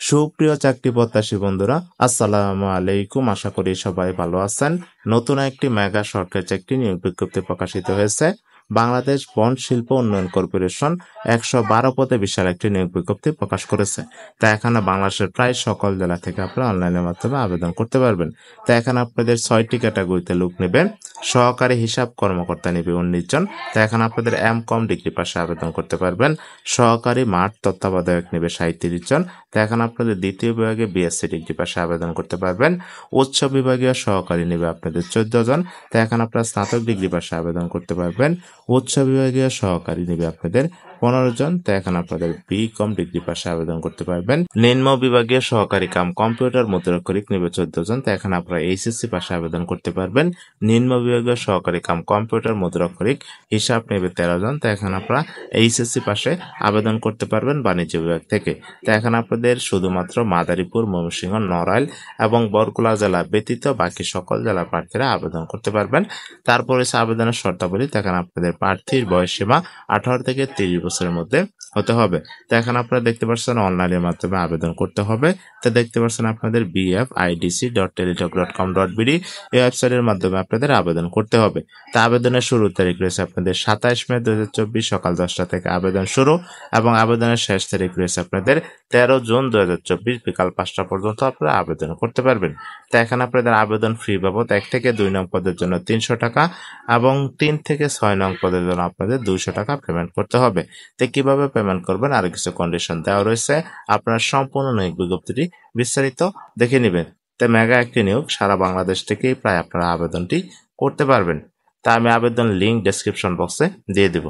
সুপ্রিয় চাকরি প্রত্যাশী বন্ধুরা, আসসালামু আলাইকুম। আশা করি সবাই ভালো আছেন। নতুন একটি মেগা সরকারি চাকরি নিয়োগ বিজ্ঞপ্তি প্রকাশিত হয়েছে। বাংলাদেশ বন্ড শিল্প উন্নয়ন কর্পোরেশন 112 পদে বিশাল একটি নিয়োগ বিজ্ঞপ্তি প্রকাশ করেছে। তা এখানে বাংলাদেশের প্রায় সকল জেলা থেকে আপনারা অনলাইনের মাধ্যমে আবেদন করতে পারবেন। তা এখানে আপনাদের 6টি ক্যাটাগরিতে লোক নেবে। সহকারী হিসাব কর্মকর্তা নেবে 19 জন। তা এখানে আপনাদের এম.কম ডিগ্রি পাশে আবেদন করতে পারবেন। সহকারী মাঠ তত্ত্বাবধায়ক নেবে 37 জন। তো এখন আপনাদের দ্বিতীয় বিভাগে বিএসসি ডিগ্রি পাশে আবেদন করতে পারবেন। উচ্চ বিভাগীয় সহকারী নেবে আপনাদের 14 জন। তো এখন আপনারা স্নাতক ডিগ্রি পাশে আবেদন করতে পারবেন। উচ্চ বিভাগীয় সহকারী নেবে আপনাদের 15 জন। তো এখন আপনাদের বি.কম ডিগ্রি পাশে আবেদন করতে পারবেন। নিম্ন বিভাগীয় সহকারী কাম কম্পিউটার মুদ্রাক্ষরিক নেবে 14 জন। তো এখন আপনারা এইচএসসি পাশে আবেদন করতে পারবেন। নিম্ন বিভাগীয় সহকারী কাম কম্পিউটার মুদ্রাক্ষরিক হিসাব নেবে 13 জন। তো এখন আপনারা এইচএসসি পাশে আবেদন করতে পারবেন বাণিজ্য বিভাগ থেকে। তো এখন আপনাদের শুধুমাত্র মাদারীপুর, ময়মনসিংহ, নড়াইল এবং বরগুনা জেলা ব্যতীত বাকি সকল জেলার প্রার্থীরা আবেদন করতে পারবেন। তারপরে আবেদনের শর্তাবলী, এখন আপনাদের প্রার্থীর বয়সসীমা 18 থেকে 30 বছরের মধ্যে হতে হবে। তো এখন আপনারা দেখতে পাচ্ছেন অনলাইনের মাধ্যমে আবেদন করতে হবে। তো দেখতে পাচ্ছেন আপনাদের bfidc.teletalk.com.bd এই ওয়েবসাইটের মাধ্যমে আপনাদের আবেদন করতে হবে। তা আবেদনের শুরুর তারিখ রয়েছে আপনাদের 27 মে 2024 সকাল 10টা থেকে আবেদন শুরু এবং আবেদনের শেষ তারিখ রয়েছে আপনাদের 13 জুন 2024 বিকাল 5টা পর্যন্ত আপনারা আবেদন করতে পারবেন। তো এখানে আপনাদের আবেদন ফি বাবদ 1 থেকে 2 নং পদের জন্য 300 টাকা এবং 3 থেকে 6 নং পদের জন্য আপনাদের 200 টাকা পেমেন্ট করতে হবে। তো কিভাবে পেমেন্ট করবেন আর কিছু কন্ডিশন দেওয়া রয়েছে, আপনার সম্পূর্ণ নিয়োগ বিজ্ঞপ্তিটি বিস্তারিত দেখে নেবেন। তো মেগা একটি নিয়োগ, সারা বাংলাদেশ থেকেই প্রায় আপনারা আবেদনটি করতে পারবেন। তা আমি আবেদন লিঙ্ক ডেসক্রিপশন বক্সে দিয়ে দেব।